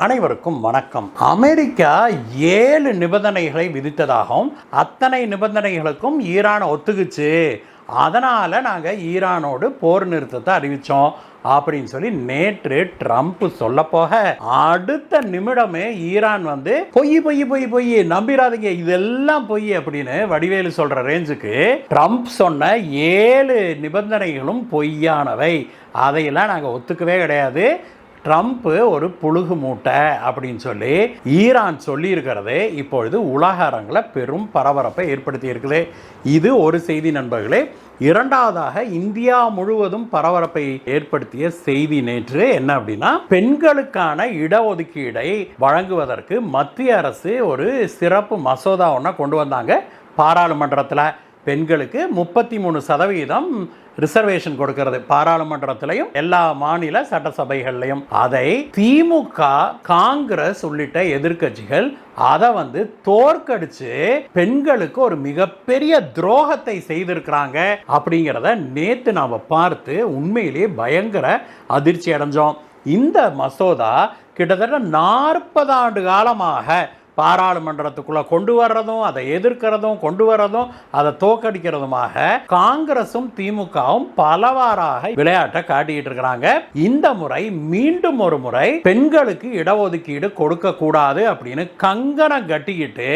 அனைவருக்கும் வணக்கம். அமெரிக்கா 7 நிபந்தனைகளை விதித்ததாகவும் அத்தனை நிபந்தனைகளுக்கும் ஈரான் ஒத்துக்குச்சு, அதனால நாங்கள் ஈரானோடு போர் நிறுத்தத்தை அறிவித்தோம் அப்படின்னு சொல்லி நேற்று ட்ரம்ப் சொல்ல போக, அடுத்த நிமிடமே ஈரான் பொய் பொய் பொய் பொய் நம்பிராதீங்க, இதெல்லாம் பொய் அப்படின்னு வடிவேலு சொல்ற ரேஞ்சுக்கு ட்ரம்ப் சொன்ன 7 நிபந்தனைகளும் பொய்யானவை, அதையெல்லாம் நாங்கள் ஒத்துக்கவே கிடையாது, ட்ரம்ப் ஒரு புழுகு மூட்டை அப்படின்னு சொல்லி ஈரான் சொல்லி இருக்கிறது இப்பொழுது உலக அரங்கில் பெரும் பரபரப்பை ஏற்படுத்தி இருக்குது. இது ஒரு செய்தி நண்பர்களே. இரண்டாவதாக, இந்தியா முழுவதும் பரபரப்பை ஏற்படுத்திய செய்தி நேற்று என்ன அப்படின்னா, பெண்களுக்கான இடஒதுக்கீடை வழங்குவதற்கு மத்திய அரசு ஒரு சிறப்பு மசோதா ஒன்றை கொண்டு வந்தாங்க பாராளுமன்றத்தில். பெண்களுக்கு 33% ரிசர்வேஷன் கொடுக்கிறது, பாராளுமன்றத்திலையும் எல்லா மாநில சட்டசபைகள்லையும். அதை திமுக, காங்கிரஸ் உள்ளிட்ட எதிர்க்கட்சிகள் அதை தோற்கடிச்சு பெண்களுக்கு ஒரு மிகப்பெரிய துரோகத்தை செய்திருக்கிறாங்க அப்படிங்கிறத நேத்து நாம பார்த்து உண்மையிலேயே பயங்கர அதிர்ச்சி அடைஞ்சோம். இந்த மசோதா கிட்டத்தட்ட 40 ஆண்டு காலமாக பாராளுமன்றத்துக்குள்ள கொண்டு வர்றதும், அதை எதிர்க்கிறதும், கொண்டு வர்றதும், அதை தோக்கடிக்கிறதுமாக காங்கிரசும் திமுகவும் பலவாறாக விளையாட்டை காட்டிட்டு இருக்கிறாங்க. இந்த முறை மீண்டும் ஒரு முறை பெண்களுக்கு இடஒதுக்கீடு கொடுக்க கூடாது அப்படின்னு கங்கணம் கட்டிக்கிட்டு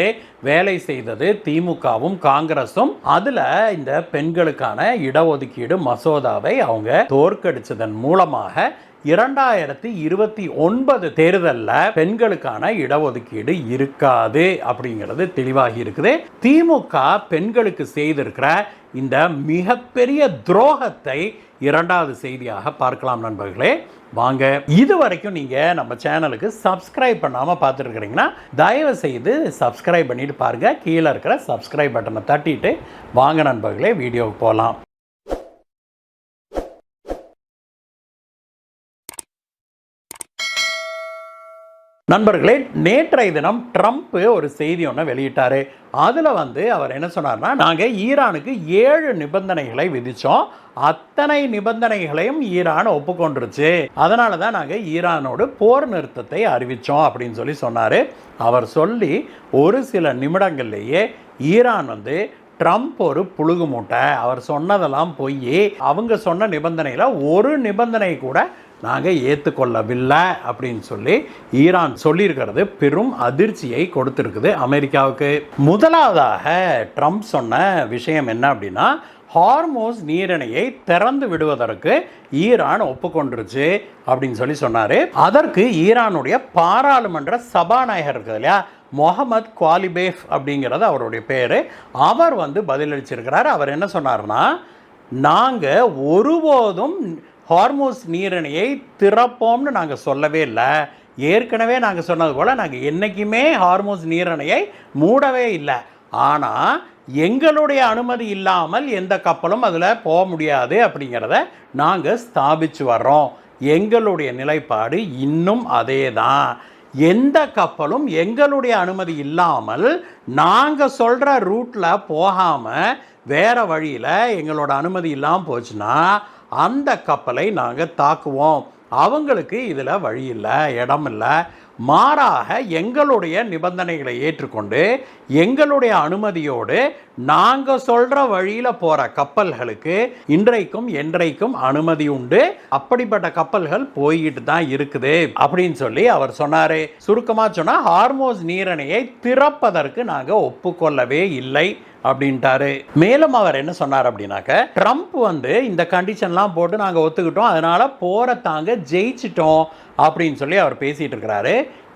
வேலை செய்தது திமுகவும் காங்கிரசும். அதுல இந்த பெண்களுக்கான இடஒதுக்கீடு மசோதாவை அவங்க தோற்கடிச்சதன் மூலமாக 2029 தேர்தலில் பெண்களுக்கான இடஒதுக்கீடு இருக்காது அப்படிங்கிறது தெளிவாகி இருக்குது. திமுக பெண்களுக்கு செய்திருக்கிற இந்த மிகப்பெரிய துரோகத்தை இரண்டாவது செய்தியாக பார்க்கலாம் நண்பர்களே. வாங்க, இது வரைக்கும் நீங்க நம்ம சேனலுக்கு சப்ஸ்கிரைப் பண்ணாம பார்த்துட்டு இருக்கிறீங்கன்னா தயவு செய்து சப்ஸ்கிரைப் பண்ணிட்டு பாருங்க. கீழே இருக்கிற சப்ஸ்கிரைப் பட்டனை தட்டிட்டு வாங்க நண்பர்களே, வீடியோவுக்கு போகலாம். நண்பர்களே, நேற்றைய தினம் ட்ரம்ப் ஒரு செய்தி ஒன்று வெளியிட்டாரு. அதில் அவர் என்ன சொன்னார்னா, நாங்கள் ஈரானுக்கு 7 நிபந்தனைகளை விதித்தோம், அத்தனை நிபந்தனைகளையும் ஈரான் ஒப்புக்கொண்டுருச்சு, அதனால தான் நாங்கள் ஈரானோடு போர் நிறுத்தத்தை அறிவித்தோம் அப்படின்னு சொல்லி சொன்னார். அவர் சொல்லி ஒரு சில நிமிடங்கள்லேயே ஈரான் ட்ரம்ப் ஒரு புழுகு மூட்டை, அவர் சொன்னதெல்லாம் பொய், அவங்க சொன்ன நிபந்தனையில் ஒரு நிபந்தனை கூட நாங்கள் ஏற்றுக்கொள்ளவில்லை அப்படின்னு சொல்லி ஈரான் சொல்லியிருக்கிறது பெரும் அதிர்ச்சியை கொடுத்துருக்குது அமெரிக்காவுக்கு. முதலாவதாக ட்ரம்ப் சொன்ன விஷயம் என்ன அப்படின்னா, ஹார்மோஸ் நீரிணையை திறந்து விடுவதற்கு ஈரான் ஒப்புக்கொண்டுருச்சு அப்படின்னு சொல்லி சொன்னார். அதற்கு ஈரானுடைய பாராளுமன்ற சபாநாயகர் இருக்குது இல்லையா, முகமது குவாலிபேஃப் அப்படிங்கிறது அவருடைய பேர், அவர் பதிலளிச்சிருக்கிறார். அவர் என்ன சொன்னார்னா, நாங்கள் ஒருபோதும் ஹார்மோஸ் நீரிணையை திறப்போம்னு நாங்கள் சொல்லவே இல்லை, ஏற்கனவே நாங்கள் சொன்னது போல் நாங்கள் என்றைக்குமே ஹார்மோஸ் நீரிணையை மூடவே இல்லை, ஆனால் எங்களுடைய அனுமதி இல்லாமல் எந்த கப்பலும் அதில் போக முடியாது அப்படிங்கிறத நாங்கள் ஸ்தாபித்து வர்றோம், எங்களுடைய நிலைப்பாடு இன்னும் அதே தான், எந்த கப்பலும் எங்களுடைய அனுமதி இல்லாமல் நாங்கள் சொல்கிற ரூட்டில் போகாமல் வேறு வழியில் எங்களோட அனுமதி இல்லாமல் போச்சுன்னா அந்த கப்பலை நாங்கள் தாக்குவோம், அவங்களுக்கு இதில் வழி இல்லை, இடம் இல்லை, மாறாக எங்களுடைய நிபந்தனைகளை ஏற்றுக்கொண்டு எங்களுடைய அனுமதியோடு நாங்கள் சொல்கிற வழியில் போகிற கப்பல்களுக்கு இன்றைக்கும் என்றைக்கும் அனுமதி உண்டு, அப்படிப்பட்ட கப்பல்கள் போய்கிட்டு தான் இருக்குது அப்படின்னு சொல்லி அவர் சொன்னார். சுருக்கமாக சொன்னால், ஹார்மோஸ் நீரிணையை திறப்பதற்கு நாங்கள் ஒப்புக்கொள்ளவே இல்லை அப்படின்ட்டாரு. மேலும் அவர் என்ன சொன்னார் அப்படின்னாக்க, ட்ரம்ப் இந்த கண்டிஷன்லாம் போட்டு நாங்கள் ஒத்துக்கிட்டோம், அதனால போரை தாங்க ஜெயிச்சிட்டோம் அப்படின்னு சொல்லி அவர் பேசிட்டு இருக்கிறாரு.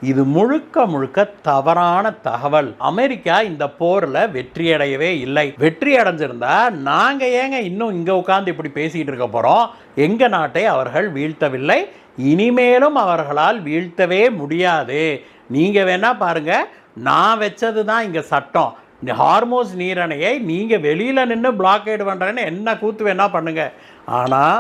இது முழுக்க முழுக்க தவறான தகவல். அமெரிக்கா இந்த போரில் வெற்றியடையவே இல்லை. வெற்றி அடைஞ்சிருந்தா நாங்கள் ஏங்க இன்னும் இங்கே உட்கார்ந்து இப்படி பேசிகிட்டு இருக்க போகிறோம்? எங்கள் நாட்டை அவர்கள் வீழ்த்தவில்லை, இனிமேலும் அவர்களால் வீழ்த்தவே முடியாது. நீங்கள் வேணா பாருங்க, நான் வச்சது தான் இங்கே சட்டம், ஹார்மோஸ் நீரிணையை நீங்கள் வெளியில் நின்று பிளாக்கேடு பண்ணுறேன்னு என்ன கூத்து வேணா பண்ணுங்க, ஆனால்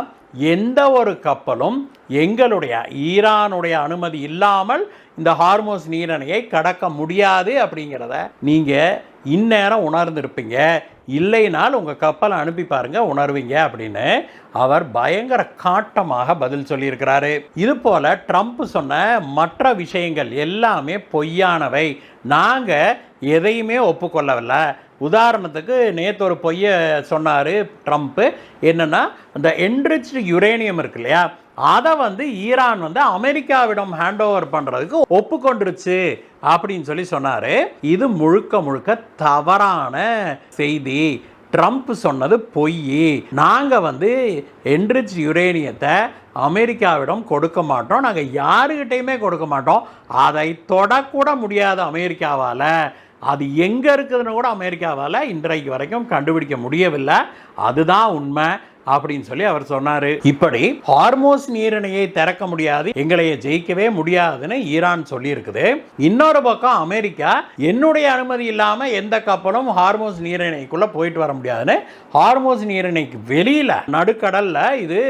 எந்த ஒரு கப்பலும் எங்களுடைய ஈரானுடைய அனுமதி இல்லாமல் இந்த ஹார்மோஸ் நீரிணையை கடக்க முடியாது அப்படிங்கிறத நீங்கள் இந்நேரம் உணர்ந்திருப்பீங்க, இல்லைனால் உங்கள் கப்பலை அனுப்பி பாருங்க உணர்வீங்க அப்படின்னு அவர் பயங்கர காட்டமாக பதில் சொல்லியிருக்கிறாரு. இது போல ட்ரம்ப் சொன்ன மற்ற விஷயங்கள் எல்லாமே பொய்யானவை, நாங்கள் எதையுமே ஒப்புக்கொள்ளவில்லை. உதாரணத்துக்கு நேற்று ஒரு பொய்யை சொன்னார் ட்ரம்ப்பு. என்னென்னா, இந்த என்ரிச்டு யுரேனியம் இருக்கு இல்லையா, அதை ஈரான் அமெரிக்காவிடம் ஹேண்ட் ஓவர் பண்ணுறதுக்கு ஒப்புக்கொண்டுருச்சு அப்படின்னு சொன்னார். இது முழுக்க முழுக்க தவறான செய்தி. ட்ரம்ப் சொன்னது பொய். நாங்கள் என்ரிச் யுரேனியத்தை அமெரிக்காவிடம் கொடுக்க மாட்டோம், நாங்கள் யாருக்கிட்டையுமே கொடுக்க மாட்டோம், அதை தொடக்கூட முடியாது அமெரிக்காவால். அது எங்கே இருக்குதுன்னு கூட அமெரிக்காவால் இன்றைக்கு வரைக்கும் கண்டுபிடிக்க முடியவில்லை. அதுதான் உண்மை அப்படின்னு அவர் சொன்னார். இப்படி ஹார்மோஸ் நீரிணையை திறக்க முடியாது, எங்களையே ஜெயிக்கவே முடியாதுன்னு ஈரான் சொல்லியிருக்குது. இன்னொரு பக்கம் அமெரிக்கா என்னுடைய அனுமதி இல்லாமல் எந்த கப்பலும் ஹார்மோஸ் நீரிணைக்குள்ளே போயிட்டு வர முடியாதுன்னு ஹார்மோஸ் நீரிணைக்கு வெளியில் நடுக்கடலில் இது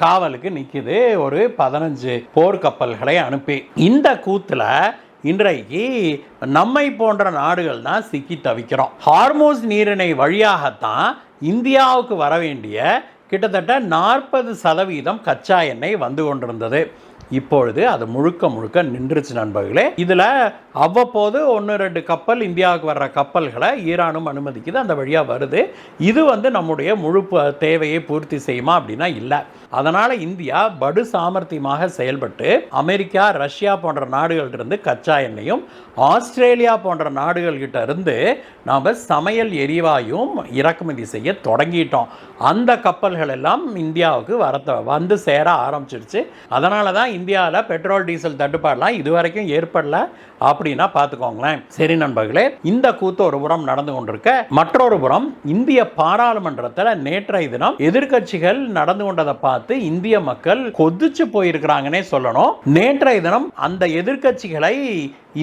காவலுக்கு நிற்குது ஒரு 15 போர்க்கப்பல்களை அனுப்பி. இந்த கூத்தில் இன்றைக்கு நம்மை போன்ற நாடுகள் தான் சிக்கி தவிக்கிறோம். ஹார்மோஸ் நீரிணை வழியாகத்தான் இந்தியாவுக்கு வர வேண்டிய கிட்டத்தட்ட 40% கச்சா எண்ணெய் வந்து கொண்டிருந்தது. இப்பொழுது அது முழுக்க முழுக்க நின்றுச்சு நண்பர்களே. இதில் அவ்வப்போது 1-2 கப்பல் இந்தியாவுக்கு வர்ற கப்பல்களை ஈரானும் அனுமதிக்குது, அந்த வழியாக வருது. இது நம்முடைய முழு தேவையை பூர்த்தி செய்யுமா அப்படின்னா இல்லை. அதனால் இந்தியா படு சாமர்த்தியமாக செயல்பட்டு அமெரிக்கா, ரஷ்யா போன்ற நாடுகளிலிருந்து கச்சா எண்ணெயும் ஆஸ்திரேலியா போன்ற நாடுகள்கிட்ட இருந்து நாம் சமையல் எரிவாயும் இறக்குமதி செய்ய தொடங்கிட்டோம். அந்த கப்பல்கள் எல்லாம் இந்தியாவுக்கு வந்து சேர ஆரம்பிச்சிருச்சு. அதனால தான் இந்தியாவில் பெட்ரோல் டீசல் தட்டுப்பாடெலாம் இதுவரைக்கும் ஏற்படல அப்படின்னா பார்த்துக்கோங்களேன். சரி நண்பர்களே, இந்த கூத்து ஒரு புறம் நடந்து கொண்டிருக்க, மற்றொரு புறம் இந்திய பாராளுமன்றத்தில் நேற்றைய தினம் எதிர்க்கட்சிகள் நடந்து கொண்டதை பார்த்து இந்திய மக்கள் கொதிச்சு போயிருக்கிறாங்கன்னே சொல்லணும். நேற்றைய தினம் அந்த எதிர்க்கட்சிகளை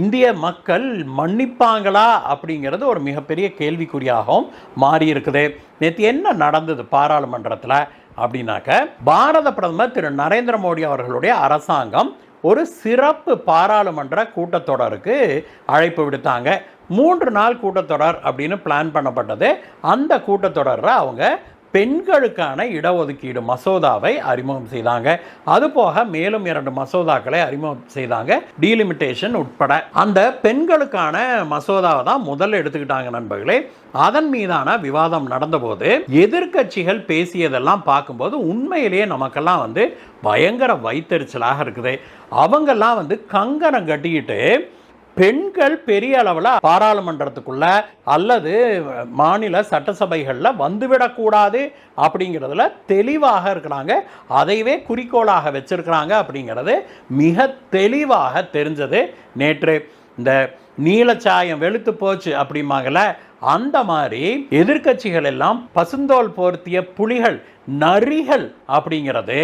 இந்திய மக்கள் மன்னிப்பாங்களா அப்படிங்கிறது ஒரு மிகப்பெரிய கேள்விக்குறியாகவும் மாறி இருக்குது. நேற்று என்ன நடந்தது பாராளுமன்றத்தில் அப்படின்னாக்க, பாரத பிரதமர் திரு நரேந்திர மோடி அவர்களுடைய அரசாங்கம் ஒரு சிறப்பு பாராளுமன்ற கூட்டத்தொடருக்கு அழைப்பு விடுத்தாங்க. 3 நாள் கூட்டத்தொடர் அப்படின்னு பிளான் பண்ணப்பட்டது. அந்த கூட்டத்தொடரில் அவங்க பெண்களுக்கான இடஒதுக்கீடு மசோதாவை அறிமுகம் செய்தாங்க. அதுபோக மேலும் 2 மசோதாக்களை அறிமுகம் செய்தாங்க, டீலிமிட்டேஷன் உட்பட. அந்த பெண்களுக்கான மசோதாவை தான் முதல்ல எடுத்துக்கிட்டாங்க நண்பர்களே. அதன் மீதான விவாதம் நடந்தபோது எதிர்க்கட்சிகள் பேசியதெல்லாம் பார்க்கும்போது உண்மையிலேயே நமக்கெல்லாம் பயங்கர வைத்தறிச்சலாக இருக்குது. அவங்கெல்லாம் கங்கணம் கட்டிக்கிட்டு பெண்கள் பெரிய அளவில் பாராளுமன்றத்துக்குள்ள அல்லது மாநில சட்டசபைகளில் வந்துவிடக்கூடாது அப்படிங்கிறதுல தெளிவாக இருக்கிறாங்க. அதைவே குறிக்கோளாக வச்சிருக்கிறாங்க அப்படிங்கிறது மிக தெளிவாக தெரிஞ்சது. நேற்று இந்த நீலச்சாயம் வெளுத்து போச்சு அப்படிம்பாங்கல்ல, அந்த மாதிரி எதிர்க்கட்சிகள் எல்லாம் பசுந்தோல் போர்த்திய புலிகள், நரிகள் அப்படிங்கிறது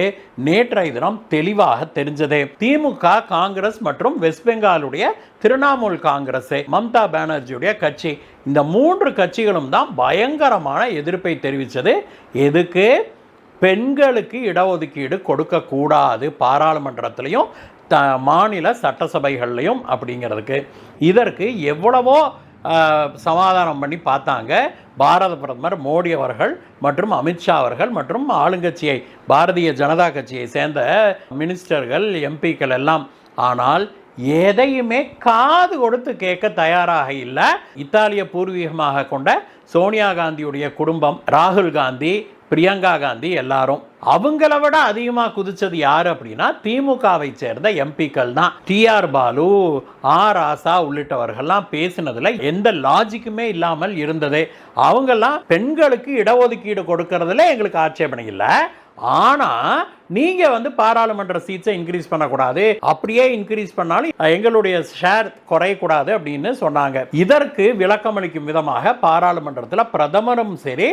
நேற்றைய தினம் தெளிவாக தெரிஞ்சது. திமுக, காங்கிரஸ் மற்றும் வெஸ்ட் பெங்காலுடைய திரிணாமுல் காங்கிரஸ், மம்தா பானர்ஜியுடைய கட்சி, இந்த 3 கட்சிகளும் தான் பயங்கரமான எதிர்ப்பை தெரிவித்தது. எதுக்கு? பெண்களுக்கு இடஒதுக்கீடு கொடுக்கக்கூடாது பாராளுமன்றத்திலையும் மாநில சட்டசபைகள்லையும் அப்படிங்கிறதுக்கு. இதற்கு எவ்வளவோ சமாதானம் பண்ணி பார்த்தாங்க பாரத பிரதமர் மோடி அவர்கள் மற்றும் அமித்ஷா அவர்கள் மற்றும் ஆளுங்கட்சியை பாரதிய ஜனதா கட்சியை சேர்ந்த மினிஸ்டர்கள், எம்பிக்கள் எல்லாம். ஆனால் எதையுமே காது கொடுத்து கேட்க தயாராக இல்லை. இத்தாலிய பூர்வீகமாக கொண்ட சோனியா காந்தியுடைய குடும்பம், ராகுல் காந்தி, பிரியங்கா காந்தி எல்லாரும் அவங்கள விட அதிகமாக குதிச்சது யார் அப்படின்னா திமுகவை சேர்ந்த எம்பிக்கள் தான். டிஆர் பாலு, ஆர் ஆசா உள்ளிட்டவர்கள்லாம் பேசினதுல எந்த லாஜிக்குமே இல்லாமல் இருந்தது. அவங்கெல்லாம் பெண்களுக்கு இடஒதுக்கீடு கொடுக்கறதுல எங்களுக்கு ஆட்சேபனை இல்லை, ஆனால் நீங்கள் பாராளுமன்ற சீட்ஸை இன்க்ரீஸ் பண்ணக்கூடாது, அப்படியே இன்க்ரீஸ் பண்ணாலும் எங்களுடைய ஷேர் குறையக்கூடாது அப்படின்னு சொன்னாங்க. இதற்கு விளக்கமளிக்கும் விதமாக பாராளுமன்றத்தில் பிரதமரும் சரி,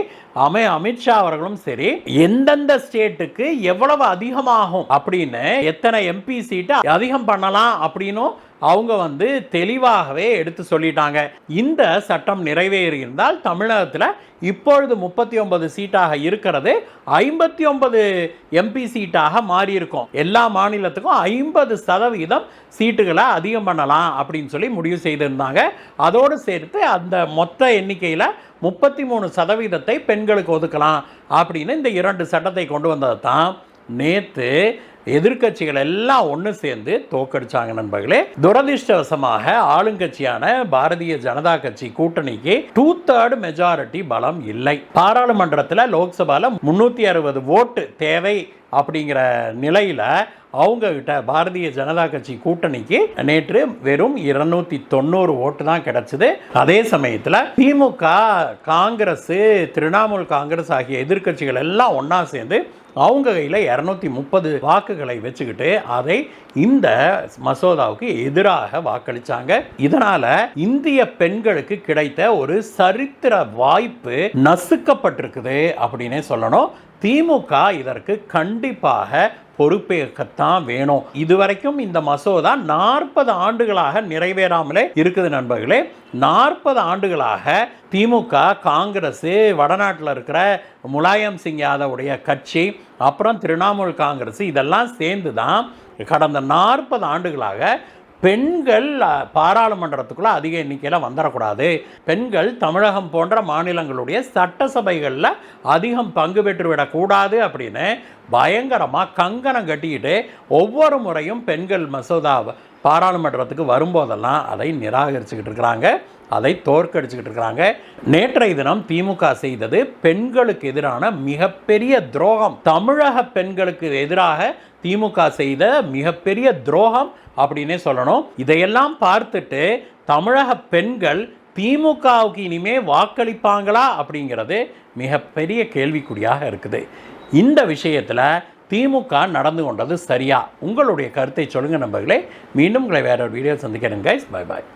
அமித்ஷா அவர்களும் சரி, எந்தெந்த ஸ்டேட்டுக்கு எவ்வளவு அதிகமாகும் அப்படின்னு, எத்தனை எம்பி சீட்டை அதிகம் பண்ணலாம் அப்படின்னு அவங்க தெளிவாகவே எடுத்து சொல்லிட்டாங்க. இந்த சட்டம் நிறைவேறியிருந்தால் தமிழகத்தில் இப்பொழுது 39 சீட்டாக இருக்கிறது 59 எம்பி சீட் சீட்டாக மாறி இருக்கும். எல்லா மாநிலத்துக்கும் 50% சீட்டுகளை அதிகம் பண்ணலாம் அப்படின்னு சொல்லி முடிவு செய்திருந்தாங்க. அதோடு சேர்த்து அந்த மொத்த எண்ணிக்கையில் 33% பெண்களுக்கு ஒதுக்கலாம் அப்படின்னு இந்த 2 சட்டத்தை கொண்டு வந்தது தான் நேற்று எதிர்க்கட்சிகள் எல்லாம் ஒன்று சேர்ந்து தோக்கடிச்சாங்க நண்பர்களே. துரதிருஷ்டவசமாக ஆளுங்கட்சியான பாரதிய ஜனதா கட்சி கூட்டணிக்கு 2/3 மெஜாரிட்டி பலம் இல்லை. பாராளுமன்றத்தில் லோக்சபாவில் 360 ஓட்டு தேவை அப்படிங்கிற நிலையில் அவங்க கிட்ட பாரதிய ஜனதா கட்சி கூட்டணிக்கு நேற்று வெறும் 290 ஓட்டு தான் கிடைச்சது. அதே சமயத்தில் திமுக, காங்கிரஸ், திரிணாமுல் காங்கிரஸ் ஆகிய எதிர்க்கட்சிகள் எல்லாம் ஒன்றா சேர்ந்து அவங்க கையில் 230 வாக்குகளை வச்சுக்கிட்டு அதை இந்த மசோதாவுக்கு எதிராக வாக்களிச்சாங்க. இதனால இந்திய பெண்களுக்கு கிடைத்த ஒரு சரித்திர வாய்ப்பு நசுக்கப்பட்டிருக்குது அப்படின்னே சொல்லணும். திமுக இதற்கு கண்டிப்பாக பொறுப்பேற்கத்தான் வேணும். இதுவரைக்கும் இந்த மசோதா 40 ஆண்டுகளாக நிறைவேறாமலே இருக்குது நண்பர்களே. 40 ஆண்டுகளாக திமுக, காங்கிரஸ், வடநாட்டில் இருக்கிற முலாயம் சிங் யாதவுடைய கட்சி, அப்புறம் திரிணாமுல் காங்கிரஸ் இதெல்லாம் சேர்ந்து தான் கடந்த 40 ஆண்டுகளாக பெண்கள் பாராளுமன்றத்துக்குள்ளே அதிக எண்ணிக்கையில் வந்துடக்கூடாது, பெண்கள் தமிழகம் போன்ற மாநிலங்களுடைய சட்டசபைகளில் அதிகம் பங்கு பெற்றுவிடக்கூடாது அப்படின்னு பயங்கரமாக கங்கணம் கட்டிக்கிட்டு ஒவ்வொரு முறையும் பெண்கள் மசோதா பாராளுமன்றத்துக்கு வரும்போதெல்லாம் அதை நிராகரிச்சுக்கிட்டு இருக்கிறாங்க, அதை தோற்கடிச்சுக்கிட்டு இருக்கிறாங்க. நேற்றைய தினம் திமுக செய்தது பெண்களுக்கு எதிரான மிகப்பெரிய துரோகம். தமிழக பெண்களுக்கு எதிராக திமுக செய்த மிகப்பெரிய துரோகம் அப்படின்னே சொல்லணும். இதையெல்லாம் பார்த்துட்டு தமிழக பெண்கள் திமுகவுக்கு இனிமே வாக்களிப்பாங்களா அப்படிங்கிறது மிகப்பெரிய கேள்விக்குறியாக இருக்குது. இந்த விஷயத்தில் திமுக நடந்து கொண்டது சரியா? உங்களுடைய கருத்தை சொல்லுங்கள் நண்பர்களே. மீண்டும் உங்களை வேற ஒரு வீடியோ சந்திக்கிறேன் கைஸ். Bye bye.